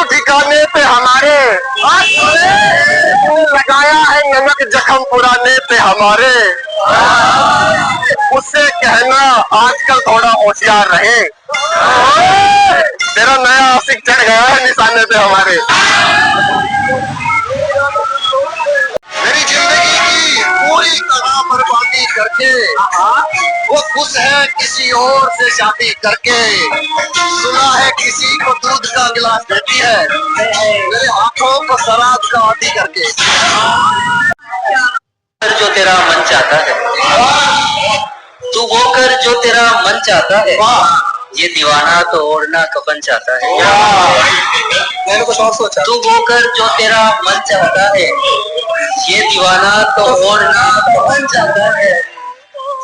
ठिकाने पे हमारे, लगाया है नमक जख्म पुराने पे हमारे। उससे कहना आजकल थोड़ा होशियार रहे, तेरा नया आशिक चढ़ गया है निशाने पे हमारे। मेरी जिंदगी की पूरी तरह बर्बादी करके वो खुश है किसी और से शादी करके। सुना है किसी को दूध का गिलास देती है, मेरे हाथों को शराब का आदी करके। जो तेरा मन चाहता है तू वो कर जो तेरा मन चाहता है, ये दीवाना तो ओढ़ना कफन चाहता है। मैंने कुछ और सोचा। तू वो कर जो तेरा मन चाहता है, ये दीवाना तो ओढ़ना कफन चाहता है।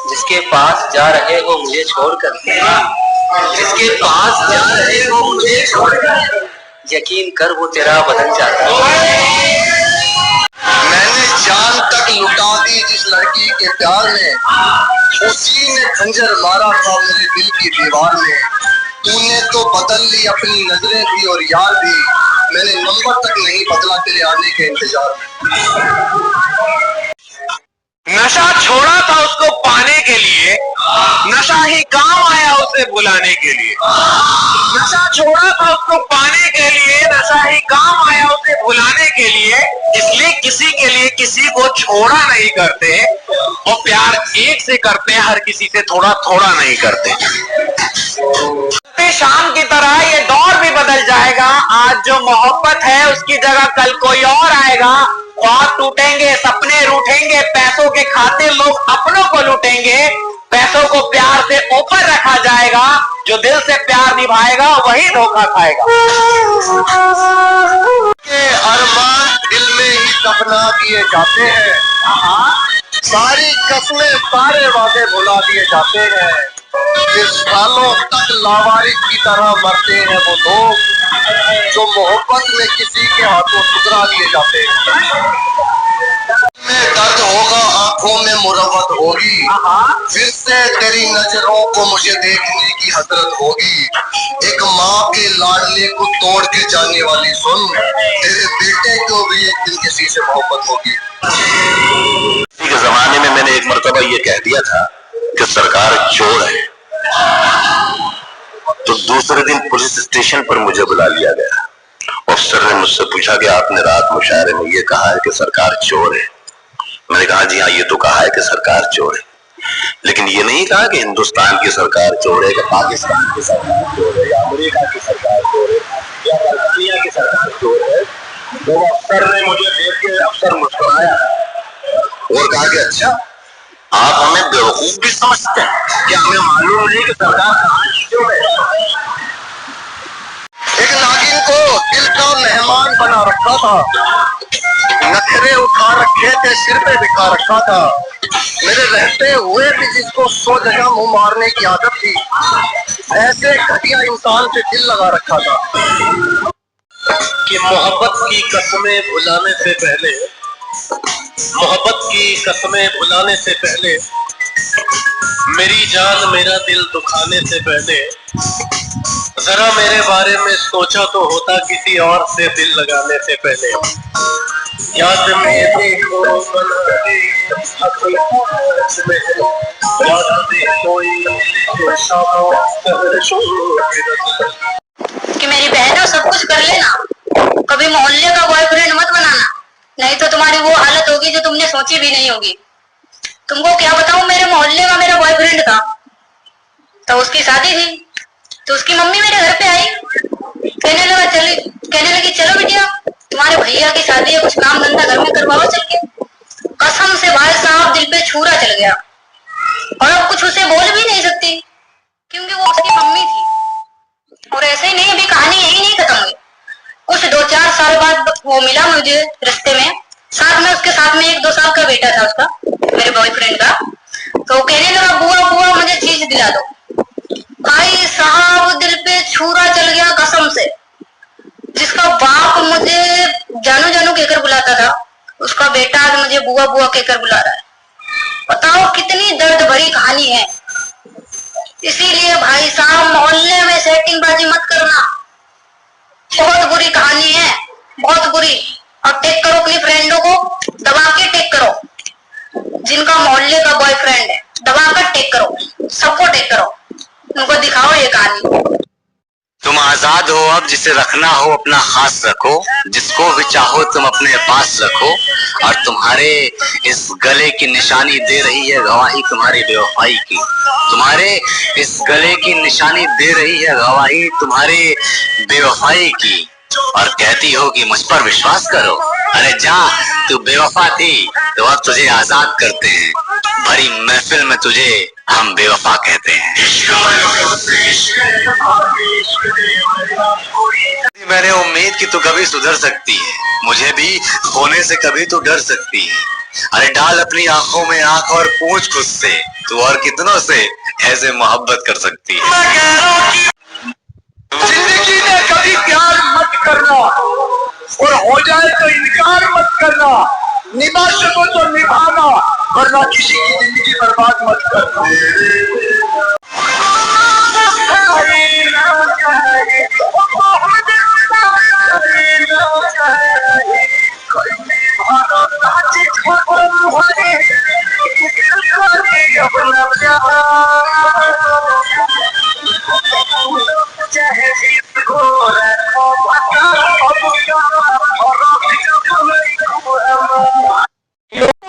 जिसके पास जा रहे हो मुझे छोड़कर, जिसके पास जा रहे हो मुझे छोड़कर, यकीन कर वो तेरा बदन चाहता है। मैंने जान तक लुटा दी जिस लड़की के प्यार में, उसी ने खंजर मारा था मेरे दिल की दीवार में। तूने तो बदल ली अपनी नजरें भी और यार भी, मैंने नंबर तक नहीं बदला तेरे आने के इंतजार में। नशा छोड़ा था उसको पाने के लिए, नशा ही काम आया उसे बुलाने के लिए। नशा छोड़ा था उसको पाने के लिए, नशा ही काम आया उसे बुलाने के लिए। इसलिए किसी के लिए किसी को छोड़ा नहीं करते, और प्यार एक से करते हैं, हर किसी से थोड़ा थोड़ा नहीं करते। शाम की तरह ये दौर भी बदल जाएगा। आज जो मोहब्बत है उसकी जगह कल कोई और आएगा। ख्वाब टूटेंगे, सपने रूठेंगे, पैसों के खातिर लोग अपनों को लूटेंगे। पैसों को प्यार से ऊपर रखा जाएगा, जो दिल से प्यार निभाएगा वही धोखा खाएगा। के अरमान दिल में ही दफना दिए जाते हैं, सारी कस्में सारे वादे भुला दिए जाते हैं। जिस सालों तक लावारिस की तरह मरते हैं वो लोग, जो मोहब्बत में किसी के हाथों ठुकरा दिए जाते हैं। में दर्द होगा, आंखों में मुरव्वत होगी, फिर से तेरी नजरों को मुझे देखने की हसरत होगी। एक माँ के लाडले को तोड़ के जाने वाली सुन, तेरे बेटे को भी एक दिन किसी से मोहब्बत होगी। के जमाने में मैंने एक मर्तबा ये कह दिया था कि सरकार चोर है, तो दूसरे दिन पुलिस स्टेशन पर मुझे बुला लिया गया। अफसर ने मुझसे पूछा कि आपने रात मुशायरे में ये कहा है कि सरकार चोर है। मैंने कहा जी हाँ, ये तो कहा है कि सरकार चोर है, लेकिन ये नहीं कहा कि हिंदुस्तान की सरकार चोर है, कि पाकिस्तान की सरकार चोर है, या अमेरिका की सरकार चोर है, या बरतानिया की सरकार चोर है। तो अफसर ने मुझे देख के अफसर मुस्कुराया और कहा कि अच्छा, आप हमें बेवकूफ भी समझते हैं, क्या हमें मालूम नहीं कि सरकार कहाँ चोर है। एक नागिन को दिल का मेहमान बना रखा था, नखरे उठा रखे थे, सिर पे बिठा रखा था। मेरे रहते हुए भी जिसको 100 जगह मुंह मारने की आदत थी, ऐसे घटिया इंसान पे दिल लगा रखा था। कि मोहब्बत की कसमें भुलाने से पहले, मोहब्बत की कसमें भुलाने से पहले, मेरी जान मेरा दिल दुखाने से पहले, जरा मेरे बारे में सोचा तो होता किसी और से दिल लगाने से पहले। याद मेरे को कि मेरी बहन है सब कुछ कर लेना, कभी मोहल्ले का बॉयफ्रेंड मत बनाना, नहीं तो तुम्हारी वो हालत होगी जो तुमने सोची भी नहीं होगी। तुमको क्या बताऊं, मेरे मोहल्ले का मेरा बॉयफ्रेंड था, तो उसकी शादी थी, तो उसकी मम्मी मेरे घर पे आई, कहने लगी चलो बिटिया तुम्हारे भैया की शादी है, कुछ काम धंधा घर में करवाओ चल के। कसम से भाई साहब दिल पे छुरा चल गया, और अब कुछ उसे बोल भी नहीं सकती क्योंकि वो उसकी मम्मी थी। और ऐसे ही नहीं, अभी कहानी यही नहीं खत्म हुई। कुछ 2-4 साल बाद वो मिला मुझे रास्ते में, साथ में उसके साथ में 1-2 साल का बेटा था उसका, मेरे बॉयफ्रेंड का। तो कहने लगा बुआ बुआ मुझे चीज दिला दो। भाई साहब दिल पे छुरा चल गया कसम से। जिसका बाप मुझे जानू जानू कहकर बुलाता था, उसका बेटा आज मुझे बुआ बुआ कहकर बुला रहा है। बताओ कितनी दर्द भरी कहानी है। इसीलिए भाई साहब मोहल्ले में सेटिंगबाजी मत करना, बहुत बुरी कहानी। जिनका मोहल्ले का बॉयफ्रेंड है, दबाकर टेक करो, सबको टेक करो, उनको दिखाओ ये कहानी। तुम आजाद हो अब, जिसे रखना हो अपना खास रखो, जिसको भी चाहो तुम अपने पास रखो, और तुम्हारे इस गले की निशानी दे रही है गवाही तुम्हारी बेवफाई की। तुम्हारे इस गले की निशानी दे रही है गवाही तुम्हारे बेवफाई की, और कहती हो कि मुझ पर विश्वास करो। अरे जा, तू बेवफा थी तो अब तुझे आजाद करते हैं, भरी महफिल में तुझे हम बेवफा कहते हैं। मैंने उम्मीद की तू कभी सुधर सकती है, मुझे भी खोने से कभी तो डर सकती है। अरे डाल अपनी आंखों में आंख और पूछ खुद से, तू और कितनों से ऐसे मोहब्बत कर सकती है। जिंदगी में कभी प्यार मत करना, और हो जाए तो इनकार मत करना। निभा सको तो निभाना, वरना किसी की जिंदगी बर्बाद मत करना।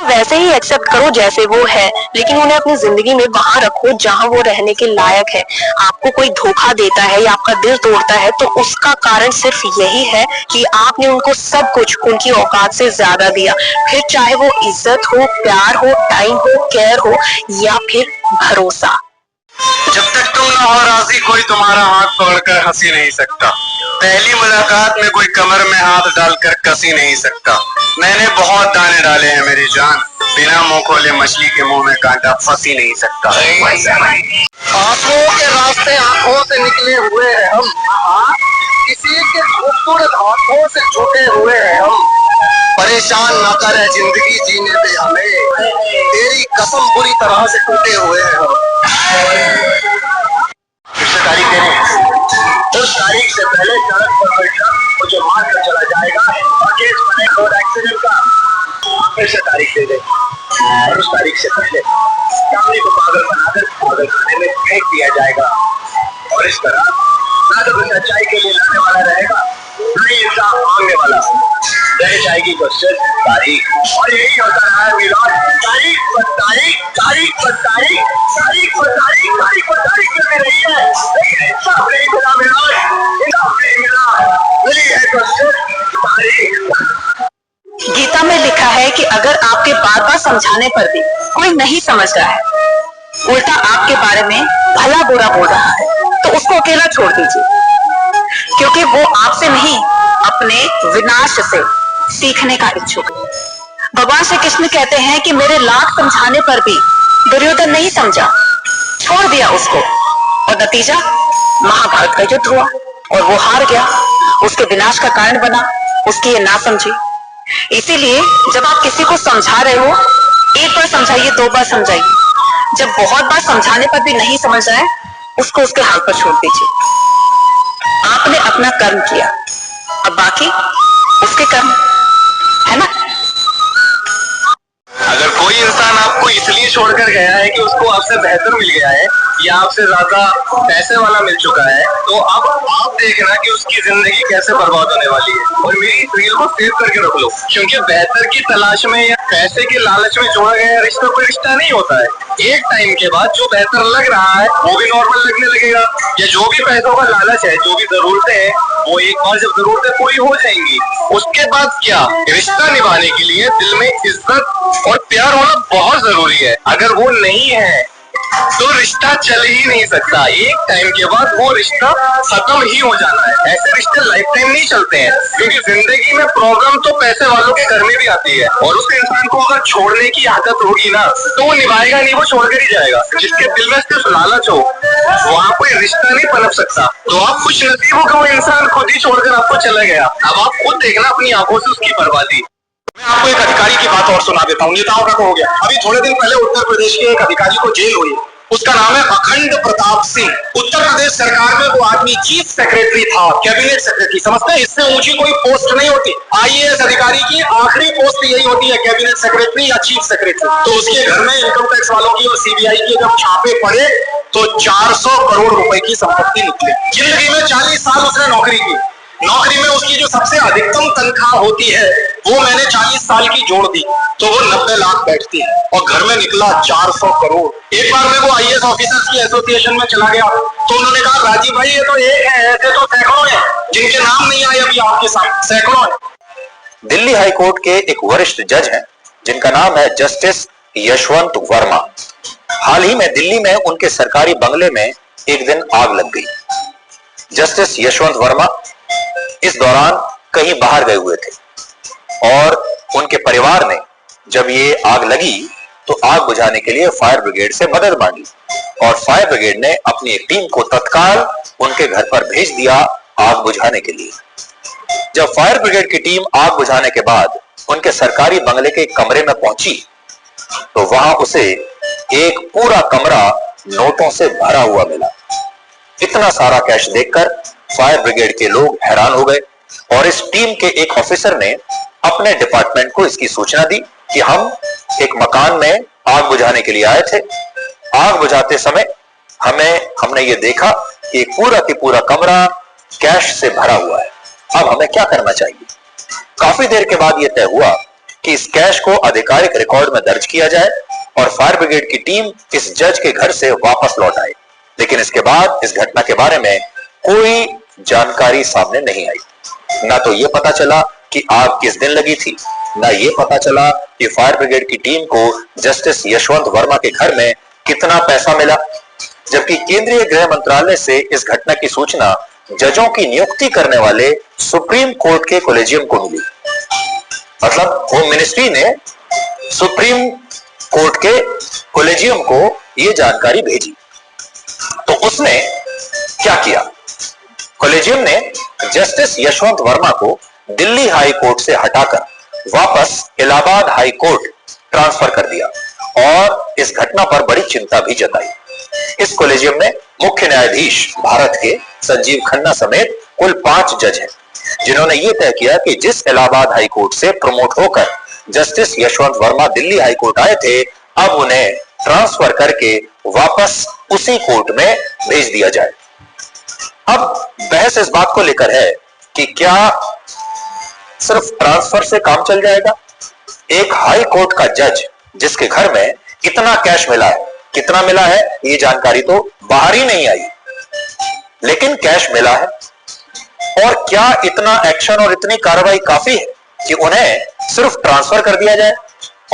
वैसे ही एक्सेप्ट करो जैसे वो है, लेकिन उन्हें अपनी जिंदगी में वहां रखो जहां वो रहने के लायक है। आपको कोई धोखा देता है या आपका दिल तोड़ता है तो उसका कारण सिर्फ यही है कि आपने उनको सब कुछ उनकी औकात से ज्यादा दिया, फिर चाहे वो इज्जत हो, प्यार हो, टाइम हो, केयर हो या फिर भरोसा। जब तक तुम ना हो राजी, कोई तुम्हारा हाथ पकड़कर हंसी नहीं सकता। पहली मुलाकात में कोई कमर में हाथ डालकर कसी नहीं सकता। मैंने बहुत दाने डाले हैं मेरी जान, बिना मुंह खोले मछली के मुंह में कांटा फंस ही नहीं सकता। आंखों के रास्ते आंखों से निकले हुए हैं हम, किसी के खूबसूरत हाथों से छूटे हुए हैं हम। परेशान न करे जिंदगी जीने दे हमें, तेरी कसम बुरी तरह से टूटे हुए हैं हम। किससे तारीख दे रहे हैं? उस तारीख से पहले सड़क पर बैठना मुझे मार कर चला जाएगा, और केस बने रोड एक्सीडेंट का। फिर से तारीख दे दे, और उस तारीख से पहले सामने को पागल बनाकर पागल खाने में फेंक दिया जाएगा। और इस तरह ना तो कोई सच्चाई के लिए लड़ने वाला रहेगा, ना ही इंसाफ मांगने वाला। रह जाएगी तो सिर्फ तारीख, और यही होता रहा है मिलाद, तारीख पर तारीख, तारीख पर तारीख, तारीख पर तारीख, तारीख पर तारीख चलती रही है, लेकिन इंसाफ नहीं मिला मिलाद, इंसाफ नहीं मिला, मिली है तो सिर्फ तारीख। गीता में लिखा है कि अगर आपके बार बार समझाने पर भी कोई नहीं समझ रहा है, उल्टा आपके बारे में भला बुरा बोल रहा है, तो उसको अकेला छोड़ दीजिए, क्योंकि वो आपसे नहीं अपने विनाश से सीखने का इच्छुक है। भगवान श्री कृष्ण कहते हैं कि मेरे लाख समझाने पर भी दुर्योधन नहीं समझा, छोड़ दिया उसको, और नतीजा महाभारत का युद्ध हुआ और वो हार गया, उसके विनाश का कारण बना, उसकी ये ना समझी। इसीलिए जब आप किसी को समझा रहे हो, एक बार समझाइए, 2 बार समझाइए, जब बहुत बार समझाने पर भी नहीं समझ रहा है, उसको उसके हाल पर छोड़ दीजिए। आपने अपना कर्म किया, अब बाकी उसके कर्म है ना। अगर कोई इंसान आपको इसलिए छोड़कर गया है कि उसको आपसे बेहतर मिल गया है या आपसे ज्यादा पैसे वाला मिल चुका है, तो अब आप देखना कि उसकी जिंदगी कैसे बर्बाद होने वाली है। और मेरी इस रील को सेव करके रख लो, क्योंकि बेहतर की तलाश में या पैसे के लालच में जोड़ा गया रिश्ता कोई रिश्ता नहीं होता है। एक टाइम के बाद जो बेहतर लग रहा है वो भी नॉर्मल लगने लगेगा, या जो भी पैसों का लालच है, जो भी जरूरतें हैं, वो एक बार जब जरूरतें पूरी हो जाएंगी, उसके बाद क्या, रिश्ता निभाने के लिए दिल में इज्जत और प्यार होना बहुत जरूरी है। अगर वो नहीं है तो रिश्ता चल ही नहीं सकता। एक टाइम के बाद वो रिश्ता खत्म ही हो जाना है। ऐसे रिश्ते लाइफ टाइम नहीं चलते हैं, क्योंकि जिंदगी में प्रॉब्लम तो पैसे वालों के घर में भी आती है, और उस इंसान को अगर छोड़ने की आदत होगी ना, तो वो निभाएगा नहीं, वो छोड़कर ही जाएगा। जिसके दिल में सिर्फ लालच हो, वहाँ कोई रिश्ता नहीं पनप सकता। तो आप खुश नसीब हो कि वो इंसान खुद ही छोड़कर आपको चला गया। अब आप खुद देखना अपनी आंखों से उसकी बर्बादी। मैं आपको एक अधिकारी की बात और सुना देता हूँ। नेताओं का तो हो गया, अभी थोड़े दिन पहले उत्तर प्रदेश के एक अधिकारी को जेल हुई, उसका नाम है अखंड प्रताप सिंह। उत्तर प्रदेश सरकार में वो आदमी चीफ सेक्रेटरी था, कैबिनेट सेक्रेटरी। समझते हैं, इससे ऊंची कोई पोस्ट नहीं होती। आईएएस अधिकारी की आखिरी पोस्ट यही होती है, कैबिनेट सेक्रेटरी या चीफ सेक्रेटरी। तो उसके घर में इनकम टैक्स वालों की और सीबीआई की जब छापे पड़े तो 400 करोड़ रुपए की संपत्ति निकली। जिंदगी में 40 साल उसने नौकरी की। नौकरी में उसकी जो सबसे अधिकतम तनख्वाह होती है वो मैंने 40 साल की जोड़ दी तो वो 90 लाख बैठती है, और घर में निकला 400 करोड़। एक बार मैं वो आईएएस ऑफिसर्स की एसोसिएशन में चला गया तो उन्होंने कहा, राजीव भाई ये तो एक है, ऐसे तो सैकड़ों हैं जिनके नाम नहीं आए अभी आपके सामने, सैकड़ों हैं। दिल्ली हाई कोर्ट के एक वरिष्ठ जज हैं जिनका नाम है जस्टिस यशवंत वर्मा। हाल ही में दिल्ली में उनके सरकारी बंगले में एक दिन आग लग गई। जस्टिस यशवंत वर्मा इस दौरान कहीं बाहर गए हुए थे और उनके परिवार ने जब ये आग लगी तो आग बुझाने के लिए फायर ब्रिगेड से मदद मांगी और फायर ब्रिगेड ने अपनी एक टीम को तत्काल उनके घर पर भेज दिया आग बुझाने के लिए। जब फायर ब्रिगेड की टीम आग बुझाने के बाद उनके सरकारी बंगले के कमरे में पहुंची तो वहां उसे एक पूरा कमरा नोटों से भरा हुआ मिला। इतना सारा कैश देखकर फायर ब्रिगेड के लोग हैरान हो गए और इस टीम के एक ऑफिसर ने अपने डिपार्टमेंट को इसकी सूचना दी कि हम एक मकान में आग बुझाने के लिए आए थे। आग बुझाते समय हमने ये देखा कि पूरा की पूरा कमरा कैश से भरा हुआ है। अब हमें क्या करना चाहिए? काफी देर के बाद यह तय हुआ कि इस कैश को आधिकारिक रिकॉर्ड में दर्ज किया जाए और फायर ब्रिगेड की टीम इस जज के घर से वापस लौट आए। लेकिन इसके बाद इस घटना के बारे में कोई जानकारी सामने नहीं आई। ना तो ये पता चला कि आग किस दिन लगी थी, ना ये पता चला कि फायर ब्रिगेड की टीम को जस्टिस यशवंत वर्मा के घर में कितना पैसा मिला, जबकि केंद्रीय गृह मंत्रालय से इस घटना की सूचना जजों की नियुक्ति करने वाले सुप्रीम कोर्ट के कॉलेजियम को मिली। मतलब होम मिनिस्ट्री ने सुप्रीम कोर्ट के कॉलेजियम को यह जानकारी भेजी। तो उसने क्या किया? कॉलेजियम ने जस्टिस यशवंत वर्मा को दिल्ली हाई कोर्ट से हटाकर वापस इलाहाबाद हाई कोर्ट ट्रांसफर कर दिया और इस घटना पर बड़ी चिंता भी जताई। इस कॉलेजियम में मुख्य न्यायाधीश भारत के संजीव खन्ना समेत कुल 5 जज हैं जिन्होंने ये तय किया कि जिस इलाहाबाद हाई कोर्ट से प्रमोट होकर justice Yashwant Verma Delhi high court आए थे, अब उन्हें ट्रांसफर करके वापस उसी कोर्ट में भेज दिया जाए। अब बहस इस बात को लेकर है कि क्या सिर्फ ट्रांसफर से काम चल जाएगा? एक हाई कोर्ट का जज जिसके घर में इतना कैश मिला है, कितना मिला है ये जानकारी तो बाहर ही नहीं आई, लेकिन कैश मिला है। और क्या इतना एक्शन और इतनी कार्रवाई काफी है कि उन्हें सिर्फ ट्रांसफर कर दिया जाए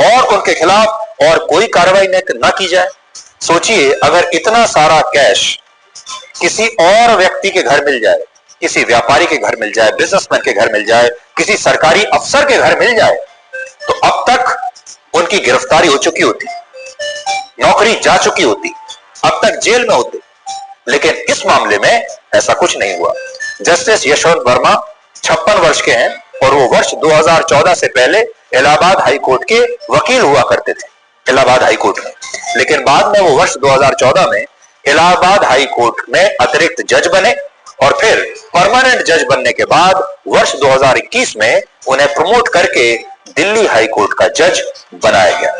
और उनके खिलाफ और कोई कार्रवाई न की जाए? सोचिए, अगर इतना सारा कैश किसी और व्यक्ति के घर मिल जाए, किसी व्यापारी के घर मिल जाए, बिजनेसमैन के घर मिल जाए, किसी सरकारी अफसर के घर मिल जाए, तो अब तक उनकी गिरफ्तारी हो चुकी होती, नौकरी जा चुकी होती, अब तक जेल में होते। लेकिन इस मामले में ऐसा कुछ नहीं हुआ। जस्टिस यशवंत वर्मा 56 वर्ष के हैं और वो वर्ष 2014 से पहले इलाहाबाद हाई कोर्ट के वकील हुआ करते थे इलाहाबाद हाई कोर्ट में। लेकिन बाद में वो वर्ष 2014 में इलाहाबाद हाई कोर्ट में अतिरिक्त जज बने और फिर परमानेंट जज बनने के बाद वर्ष 2021 में उन्हें प्रमोट करके दिल्ली हाई कोर्ट का जज बनाया गया।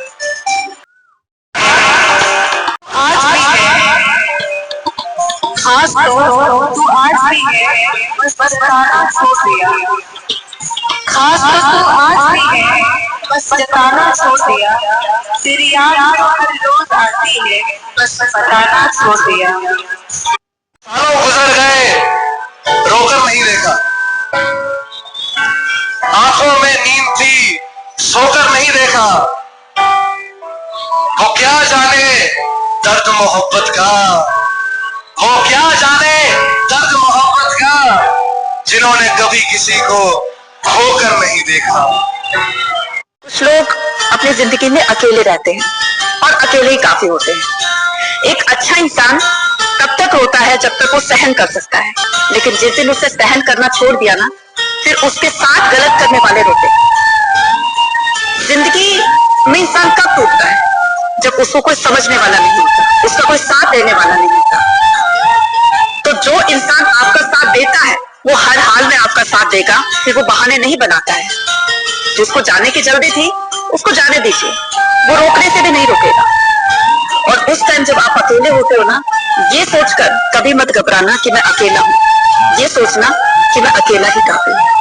आज भी है, खास तो आज भी है, बस बताना छोड़ दिया। खास तो आज भी है, बस बताना छोड़ दिया। तेरी याद हर रोज आती है, बस बताना छोड़ दिया। सालों गुजर गए, रोकर नहीं देखा। आंखों में नींद थी, सोकर नहीं देखा। वो क्या जाने दर्द मोहब्बत का, वो क्या जाने दर्द मोहब्बत का, जिन्होंने कभी किसी को खोकर नहीं देखा। कुछ लोग अपनी जिंदगी में अकेले रहते हैं और अकेले ही काफी होते हैं। एक अच्छा इंसान तब तक रोता है जब तक वो सहन कर सकता है, लेकिन जिस दिन उसे सहन करना छोड़ दिया ना, फिर उसके साथ गलत करने वाले रोते हैं। जिंदगी में इंसान कब टूटता है? जब उसको कोई समझने वाला नहीं होता, उसका कोई साथ देने वाला नहीं होता। तो जो इंसान आपका साथ देता है वो हर हाल में आपका साथ देगा, फिर वो बहाने नहीं बनाता है। जिसको जाने की जल्दी थी उसको जाने दीजिए, वो रोकने से भी नहीं रोकेगा। और उस टाइम जब आप अकेले होते हो ना, ये सोचकर कभी मत घबराना कि मैं अकेला हूं, ये सोचना कि मैं अकेला ही काफी हूं।